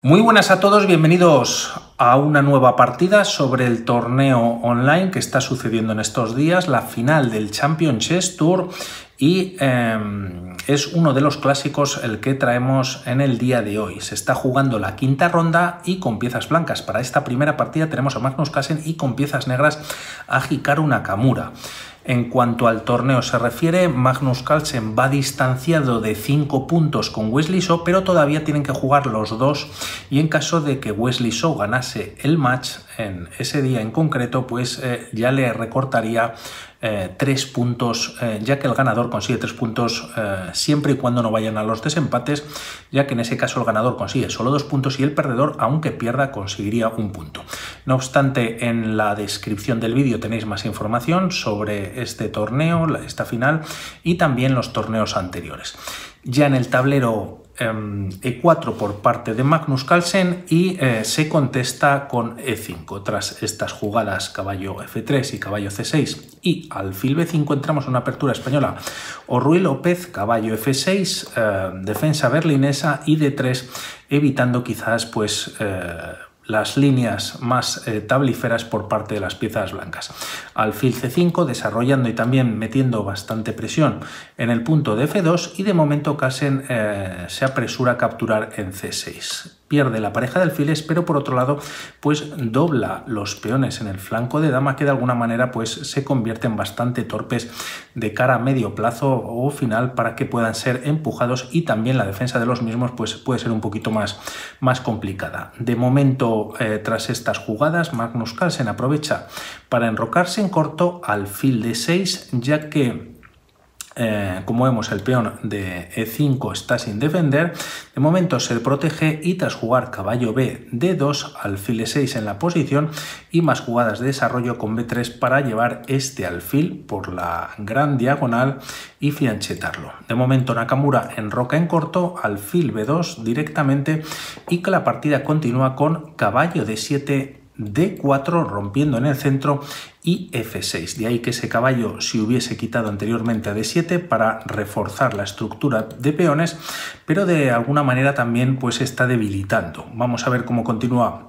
Muy buenas a todos, bienvenidos a una nueva partida sobre el torneo online que está sucediendo en estos días, la final del Champion Chess Tour, y es uno de los clásicos el que traemos en el día de hoy. Se está jugando la quinta ronda y con piezas blancas. Para esta primera partida tenemos a Magnus Carlsen y con piezas negras a Hikaru Nakamura. En cuanto al torneo se refiere, Magnus Carlsen va distanciado de 5 puntos con Wesley So, pero todavía tienen que jugar los dos, y en caso de que Wesley So ganase el match en ese día en concreto, pues ya le recortaría 3 puntos, ya que el ganador consigue 3 puntos siempre y cuando no vayan a los desempates, ya que en ese caso el ganador consigue solo 2 puntos y el perdedor, aunque pierda, conseguiría 1 punto. No obstante, en la descripción del vídeo tenéis más información sobre este torneo, esta final y también los torneos anteriores. Ya en el tablero E4 por parte de Magnus Carlsen y se contesta con E5. Tras estas jugadas caballo F3 y caballo C6 y alfil B5 entramos en una apertura española o Ruy López, caballo F6, defensa berlinesa y D3, evitando quizás pues las líneas más tablíferas por parte de las piezas blancas. Alfil C5 desarrollando y también metiendo bastante presión en el punto de F2 y de momento Carlsen se apresura a capturar en C6. Pierde la pareja de alfiles, pero por otro lado pues dobla los peones en el flanco de dama que de alguna manera pues se convierten bastante torpes de cara a medio plazo o final para que puedan ser empujados, y también la defensa de los mismos pues puede ser un poquito más complicada. De momento tras estas jugadas Magnus Carlsen aprovecha para enrocarse en corto alfil D6, ya que como vemos el peón de E5 está sin defender. De momento se protege y tras jugar caballo B D2, alfil E6 en la posición y más jugadas de desarrollo con B3 para llevar este alfil por la gran diagonal y fianchetarlo. De momento Nakamura enroca en corto, alfil B2 directamente, y que la partida continúa con caballo D7, D4 rompiendo en el centro y F6. De ahí que ese caballo se hubiese quitado anteriormente a D7 para reforzar la estructura de peones, pero de alguna manera también pues está debilitando. Vamos a ver cómo continúa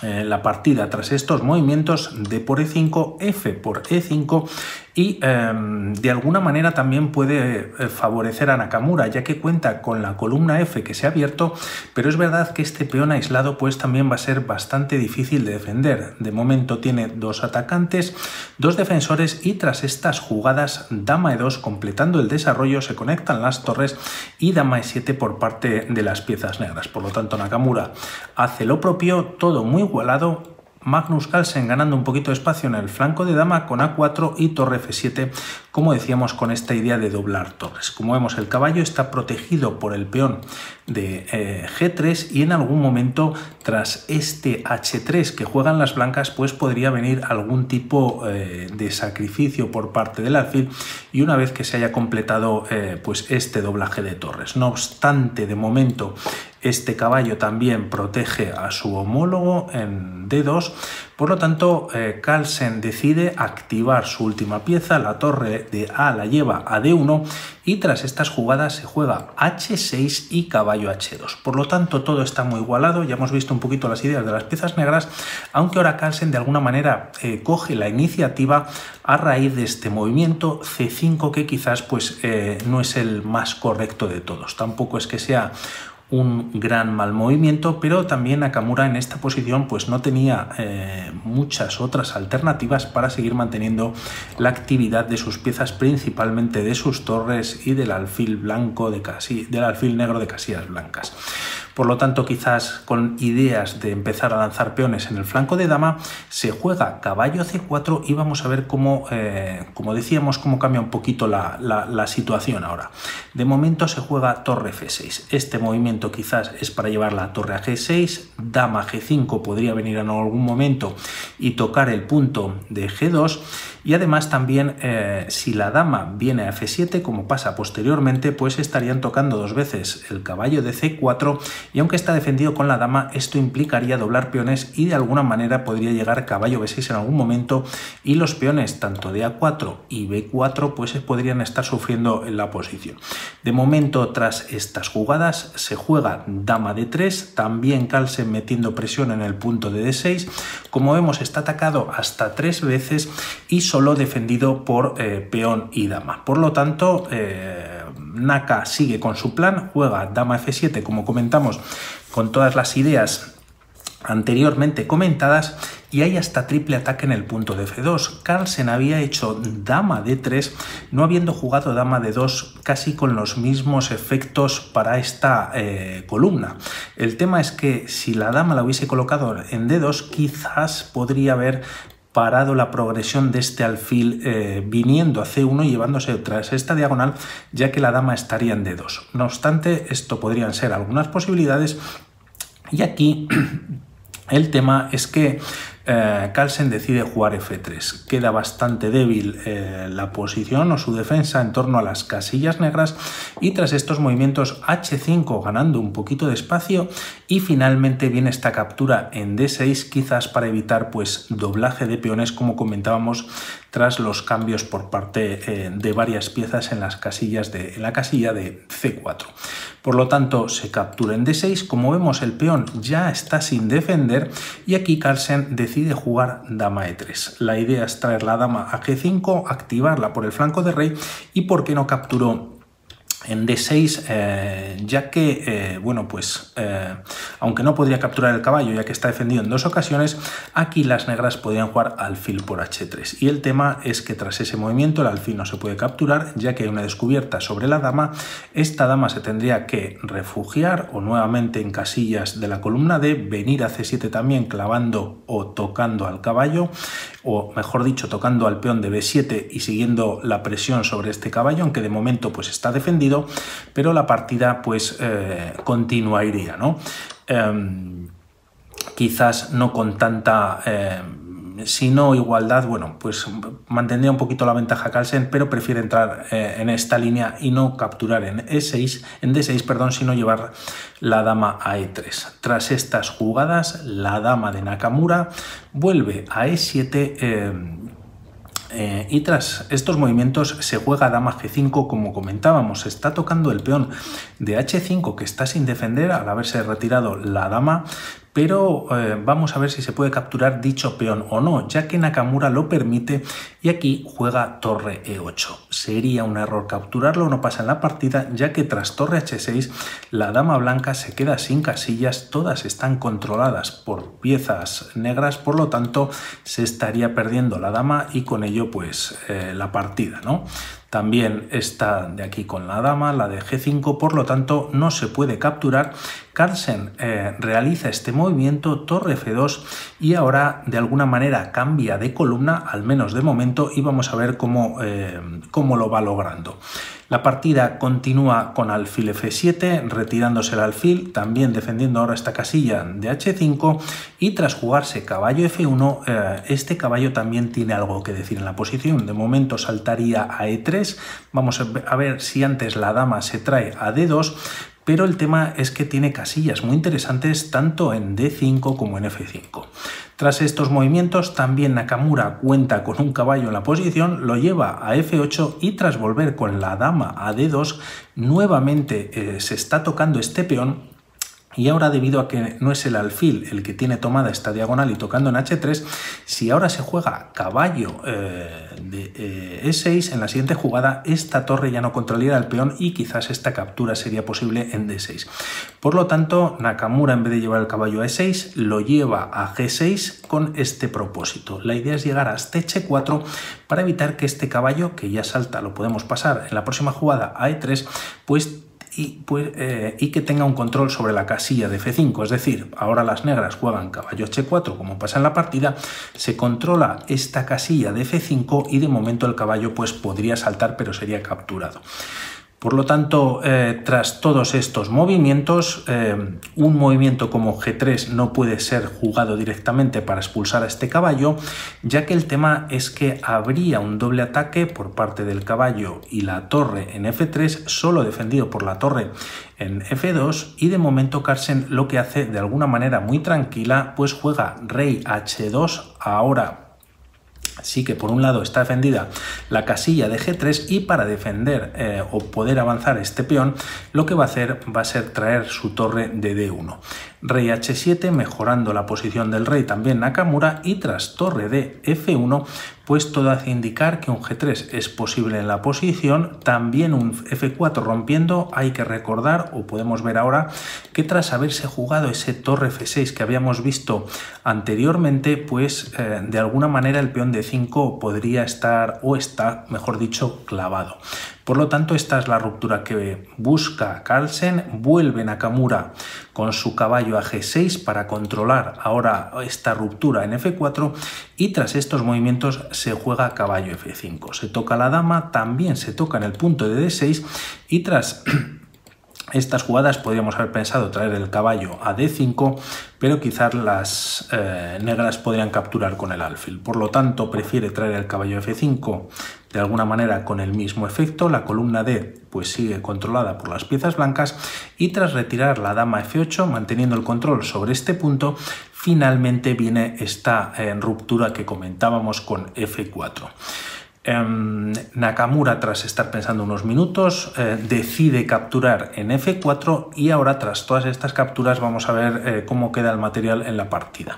la partida tras estos movimientos. D por E5, F por E5, y de alguna manera también puede favorecer a Nakamura, ya que cuenta con la columna F que se ha abierto, pero es verdad que este peón aislado pues también va a ser bastante difícil de defender. De momento tiene dos atacantes, dos defensores, y tras estas jugadas dama E2 completando el desarrollo se conectan las torres y dama E7 por parte de las piezas negras. Por lo tanto Nakamura hace lo propio, todo muy igualado. Magnus Carlsen ganando un poquito de espacio en el flanco de dama con A4 y torre F7, como decíamos, con esta idea de doblar torres. Como vemos, el caballo está protegido por el peón de G3 y en algún momento tras este H3 que juegan las blancas pues podría venir algún tipo de sacrificio por parte del alfil, y una vez que se haya completado pues este doblaje de torres. No obstante, de momento este caballo también protege a su homólogo en D2, por lo tanto Carlsen decide activar su última pieza, la torre de A la lleva a D1, y tras estas jugadas se juega H6 y caballo H2. Por lo tanto todo está muy igualado, ya hemos visto un poquito las ideas de las piezas negras, aunque ahora Carlsen de alguna manera coge la iniciativa a raíz de este movimiento C5 que quizás pues no es el más correcto de todos. Tampoco es que sea un gran mal movimiento, pero también Nakamura en esta posición pues no tenía muchas otras alternativas para seguir manteniendo la actividad de sus piezas, principalmente de sus torres y del alfil blanco del alfil negro de casillas blancas. Por lo tanto, quizás con ideas de empezar a lanzar peones en el flanco de dama, se juega caballo C4 y vamos a ver cómo, como decíamos, cómo cambia un poquito la situación ahora. De momento se juega torre F6. Este movimiento quizás es para llevar la torre a G6, dama G5 podría venir en algún momento y tocar el punto de G2, y además también si la dama viene a F7 como pasa posteriormente, pues estarían tocando dos veces el caballo de C4 y aunque está defendido con la dama, esto implicaría doblar peones y de alguna manera podría llegar caballo b6 en algún momento, y los peones tanto de a4 y b4 pues podrían estar sufriendo en la posición. De momento, tras estas jugadas se juega dama d3, también Carlsen metiendo presión en el punto de d6. Como vemos, está atacado hasta 3 veces y solo defendido por peón y dama. Por lo tanto, Naka sigue con su plan, juega dama f7, como comentamos, con todas las ideas anteriormente comentadas, y hay hasta triple ataque en el punto de f2. Carlsen había hecho dama d3, no habiendo jugado dama d2, casi con los mismos efectos para esta columna. El tema es que si la dama la hubiese colocado en d2, quizás podría haber parado la progresión de este alfil viniendo a c1 y llevándose tras esta diagonal, ya que la dama estaría en d2. No obstante, esto podrían ser algunas posibilidades, y aquí el tema es que Carlsen decide jugar f3. Queda bastante débil la posición o su defensa en torno a las casillas negras, y tras estos movimientos h5 ganando un poquito de espacio, y finalmente viene esta captura en d6, quizás para evitar pues doblaje de peones, como comentábamos, tras los cambios por parte de varias piezas en las casillas en la casilla de c4. Por lo tanto, se captura en d6. Como vemos, el peón ya está sin defender, y aquí Carlsen decide jugar dama e3. La idea es traer la dama a g5, activarla por el flanco de rey, y por qué no capturó en d6, ya que, bueno, pues aunque no podría capturar el caballo ya que está defendido en 2 ocasiones, aquí las negras podrían jugar alfil por h3. Y el tema es que tras ese movimiento el alfil no se puede capturar, ya que hay una descubierta sobre la dama. Esta dama se tendría que refugiar o nuevamente en casillas de la columna D, venir a c7 también clavando o tocando al caballo, o mejor dicho, tocando al peón de b7 y siguiendo la presión sobre este caballo, aunque de momento pues está defendido, pero la partida pues continuaría, ¿no? Quizás no con tanta sino igualdad. Bueno, pues mantendría un poquito la ventaja Carlsen, pero prefiere entrar en esta línea y no capturar en d6, perdón, sino llevar la dama a e3. Tras estas jugadas, la dama de Nakamura vuelve a e7, y tras estos movimientos se juega dama g5, como comentábamos. Se está tocando el peón de h5, que está sin defender al haberse retirado la dama, pero vamos a ver si se puede capturar dicho peón o no, ya que Nakamura lo permite, y aquí juega torre e8. Sería un error capturarlo, no pasa en la partida, ya que tras torre h6 la dama blanca se queda sin casillas, todas están controladas por piezas negras, por lo tanto se estaría perdiendo la dama y con ello pues la partida, ¿no? También está de aquí con la dama, la de g5, por lo tanto no se puede capturar. Carlsen realiza este movimiento, torre f2, y ahora de alguna manera cambia de columna, al menos de momento, y vamos a ver cómo lo va logrando. La partida continúa con alfil f7, retirándose el alfil, también defendiendo ahora esta casilla de h5, y tras jugarse caballo f1, este caballo también tiene algo que decir en la posición. De momento saltaría a e3, vamos a ver si antes la dama se trae a d2, pero el tema es que tiene casillas muy interesantes tanto en d5 como en f5. Tras estos movimientos también Nakamura cuenta con un caballo en la posición, lo lleva a f8 y tras volver con la dama a d2 nuevamente se está tocando este peón. Y ahora, debido a que no es el alfil el que tiene tomada esta diagonal y tocando en h3, si ahora se juega caballo de e6, en la siguiente jugada esta torre ya no controlaría el peón y quizás esta captura sería posible en d6. Por lo tanto, Nakamura, en vez de llevar el caballo a e6, lo lleva a g6 con este propósito. La idea es llegar hasta h4 para evitar que este caballo, que ya salta, lo podemos pasar en la próxima jugada a e3, y que tenga un control sobre la casilla de f5, es decir, ahora las negras juegan caballo h4 como pasa en la partida, se controla esta casilla de f5 y de momento el caballo pues podría saltar pero sería capturado. Por lo tanto, tras todos estos movimientos, un movimiento como G3 no puede ser jugado directamente para expulsar a este caballo, ya que el tema es que habría un doble ataque por parte del caballo y la torre en F3, solo defendido por la torre en F2, y de momento Carlsen lo que hace de alguna manera muy tranquila, pues juega rey H2. Ahora sí que por un lado está defendida la casilla de G3 y para defender o poder avanzar este peón, lo que va a hacer va a ser traer su torre de D1. Rey H7 mejorando la posición del rey también Nakamura, y tras torre de F1 pues todo hace indicar que un G3 es posible en la posición, también un F4 rompiendo. Hay que recordar, o podemos ver ahora, que tras haberse jugado ese torre F6 que habíamos visto anteriormente, pues de alguna manera el peón D5 podría estar, o está, mejor dicho, clavado. Por lo tanto, esta es la ruptura que busca Carlsen. Vuelve Nakamura con su caballo a G6 para controlar ahora esta ruptura en F4, y tras estos movimientos se juega caballo F5. Se toca la dama, también se toca en el punto de D6, y tras estas jugadas podríamos haber pensado traer el caballo a D5, pero quizás las negras podrían capturar con el alfil. Por lo tanto, prefiere traer el caballo F5 de alguna manera con el mismo efecto. La columna D pues sigue controlada por las piezas blancas, y tras retirar la dama F8, manteniendo el control sobre este punto, finalmente viene esta ruptura que comentábamos con F4. Nakamura, tras estar pensando unos minutos, decide capturar en F4, y ahora tras todas estas capturas vamos a ver cómo queda el material en la partida.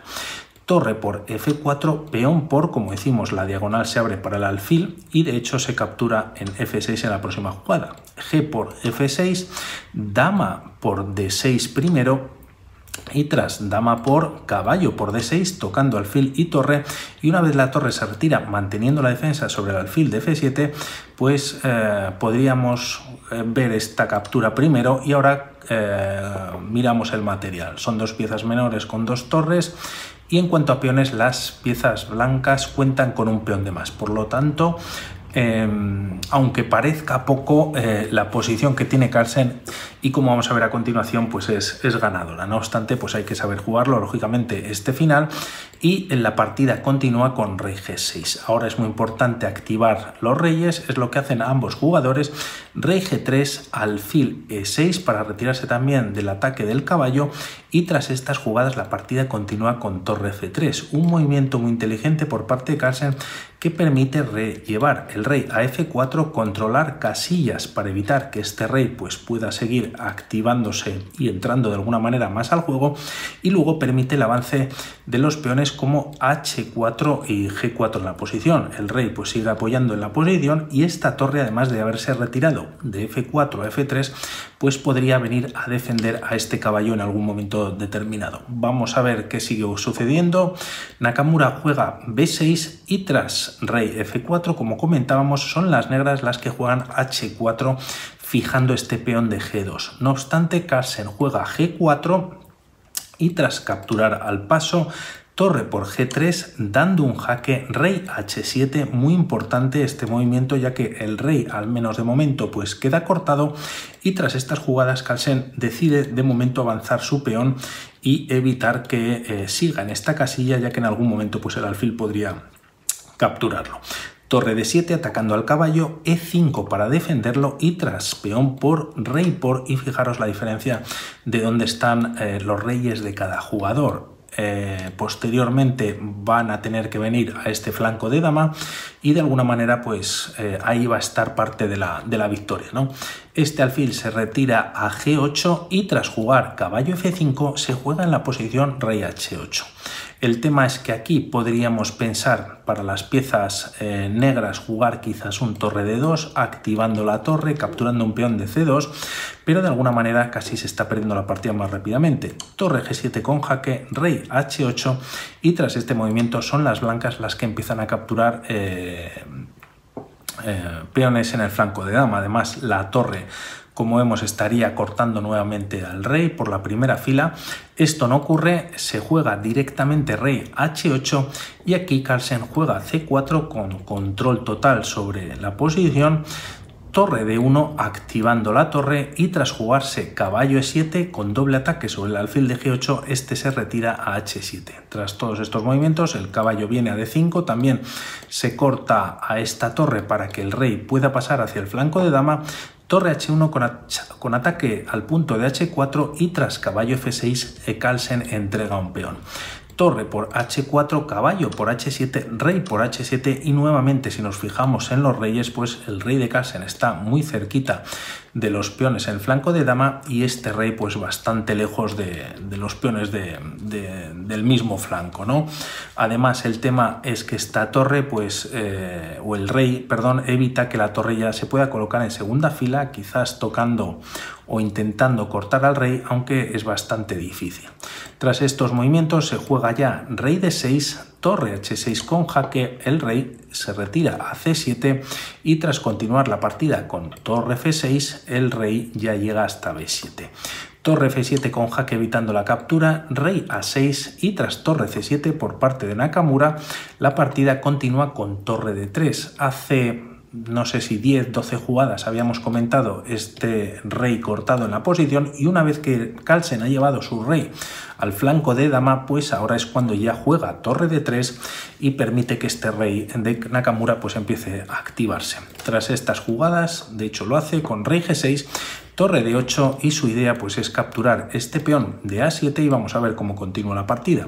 Torre por F4, peón por, como decimos, la diagonal se abre para el alfil, y de hecho se captura en F6 en la próxima jugada. G por F6, dama por D6 primero, y tras dama por caballo por D6, tocando alfil y torre, y una vez la torre se retira manteniendo la defensa sobre el alfil de F7, pues podríamos ver esta captura primero, y ahora miramos el material. Son dos piezas menores con dos torres, y en cuanto a peones, las piezas blancas cuentan con un peón de más. Por lo tanto, aunque parezca poco, la posición que tiene Carlsen, y como vamos a ver a continuación, pues es ganadora. No obstante, pues hay que saber jugarlo, lógicamente, este final, y en la partida continúa con rey G6. Ahora es muy importante activar los reyes, es lo que hacen ambos jugadores. Rey G3, alfil E6 para retirarse también del ataque del caballo, y tras estas jugadas la partida continúa con torre F3, un movimiento muy inteligente por parte de Carlsen que permite llevar el rey a F4, controlar casillas para evitar que este rey pues pueda seguir activándose y entrando de alguna manera más al juego, y luego permite el avance de los peones como H4 y G4 en la posición. El rey pues sigue apoyando en la posición, y esta torre, además de haberse retirado de F4 a F3, pues podría venir a defender a este caballo en algún momento determinado. Vamos a ver qué sigue sucediendo. Nakamura juega B6, y tras rey F4, como comentábamos, son las negras las que juegan H4, fijando este peón de G2. No obstante, Carlsen juega G4, y tras capturar al paso, torre por G3, dando un jaque, rey H7, muy importante este movimiento, ya que el rey, al menos de momento, pues queda cortado, y tras estas jugadas Carlsen decide de momento avanzar su peón y evitar que siga en esta casilla, ya que en algún momento pues el alfil podría capturarlo. Torre D7 atacando al caballo, E5 para defenderlo, y tras peón por, rey por, y fijaros la diferencia de dónde están los reyes de cada jugador. Posteriormente van a tener que venir a este flanco de dama, y de alguna manera pues ahí va a estar parte de la victoria, ¿no? Este alfil se retira a G8, y tras jugar caballo F5 se juega en la posición rey H8. El tema es que aquí podríamos pensar para las piezas negras jugar quizás un torre D2, activando la torre, capturando un peón de C2, pero de alguna manera casi se está perdiendo la partida más rápidamente. Torre G7 con jaque, rey H8, y tras este movimiento son las blancas las que empiezan a capturar peones en el flanco de dama. Además, la torre, como vemos, estaría cortando nuevamente al rey por la primera fila. Esto no ocurre, se juega directamente rey H8, y aquí Carlsen juega C4 con control total sobre la posición. torre de 1 activando la torre y tras jugarse caballo e7 con doble ataque sobre el alfil de g8, este se retira a h7. Tras todos estos movimientos el caballo viene a d5, también se corta a esta torre para que el rey pueda pasar hacia el flanco de dama, torre h1 con ataque al punto de h4 y tras caballo f6 Carlsen entrega un peón. Torre por h4, caballo por h7, rey por h7 y nuevamente si nos fijamos en los reyes, pues el rey de Carlsen está muy cerquita de los peones en el flanco de dama y este rey pues bastante lejos de los peones del mismo flanco, ¿no? Además el tema es que esta torre pues o el rey, perdón, evita que la torre ya se pueda colocar en segunda fila, quizás tocando o intentando cortar al rey, aunque es bastante difícil. Tras estos movimientos se juega ya rey d6, torre h6 con jaque, el rey se retira a c7 y tras continuar la partida con torre f6 el rey ya llega hasta b7. Torre f7 con jaque evitando la captura, rey a6 y tras torre c7 por parte de Nakamura la partida continúa con torre d3. Hace no sé si 10-12 jugadas habíamos comentado este rey cortado en la posición y una vez que Carlsen ha llevado su rey al flanco de dama, pues ahora es cuando ya juega torre d3 y permite que este rey de Nakamura pues empiece a activarse. Tras estas jugadas, de hecho lo hace con rey g6, torre d8 y su idea pues es capturar este peón de a7 y vamos a ver cómo continúa la partida.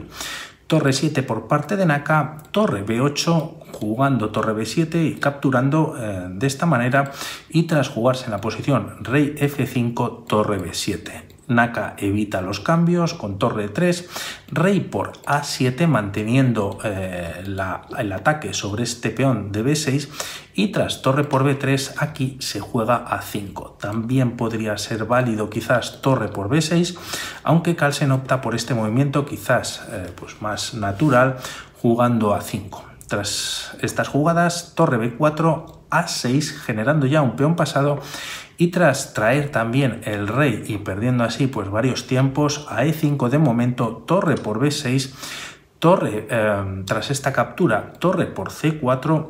Torre 7 por parte de Naka, torre b8, jugando torre b7 y capturando de esta manera y tras jugarse en la posición rey f5, torre b7. Naka evita los cambios con torre 3, rey por a7 manteniendo el ataque sobre este peón de b6 y tras torre por b3 aquí se juega a 5. También podría ser válido quizás torre por b6, aunque Carlsen opta por este movimiento quizás pues más natural jugando a 5. Tras estas jugadas torre b4, a6 generando ya un peón pasado y tras traer también el rey y perdiendo así pues varios tiempos a e5 de momento, torre por b6, torre tras esta captura, torre por c4.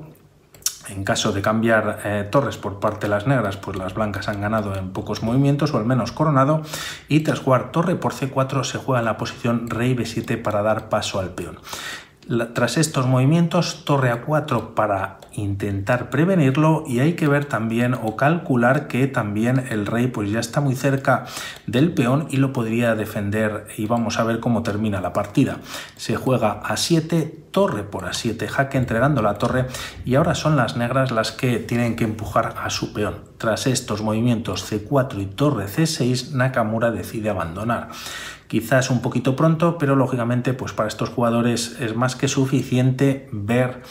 En caso de cambiar torres por parte de las negras, pues las blancas han ganado en pocos movimientos o al menos coronado y tras jugar torre por c4 se juega en la posición rey b7 para dar paso al peón. Tras estos movimientos, torre a4 para intentar prevenirlo y hay que ver también o calcular que también el rey pues ya está muy cerca del peón y lo podría defender y vamos a ver cómo termina la partida. Se juega a7, torre por a7, jaque entregando la torre y ahora son las negras las que tienen que empujar a su peón. Tras estos movimientos c4 y torre c6, Nakamura decide abandonar. Quizás un poquito pronto, pero lógicamente pues para estos jugadores es más que suficiente ver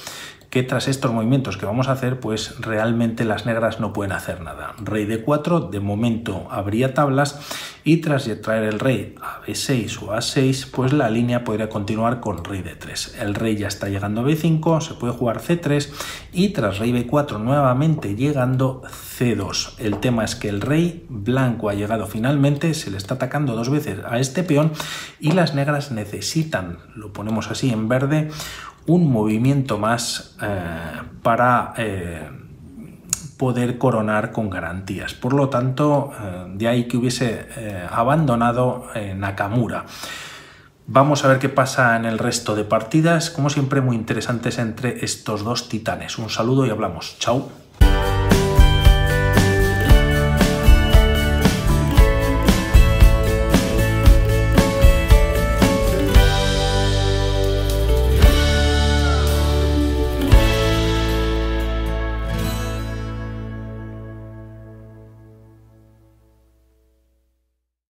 que tras estos movimientos que vamos a hacer, pues realmente las negras no pueden hacer nada. Rey d4, de momento habría tablas y tras traer el rey a b6 o a6, pues la línea podría continuar con rey d3. El rey ya está llegando a b5, se puede jugar c3 y tras rey b4 nuevamente llegando c2. El tema es que el rey blanco ha llegado finalmente, se le está atacando dos veces a este peón y las negras necesitan, lo ponemos así en verde, un movimiento más para poder coronar con garantías. Por lo tanto, de ahí que hubiese abandonado Nakamura. Vamos a ver qué pasa en el resto de partidas. Como siempre, muy interesantes entre estos dos titanes. Un saludo y hablamos. Chao.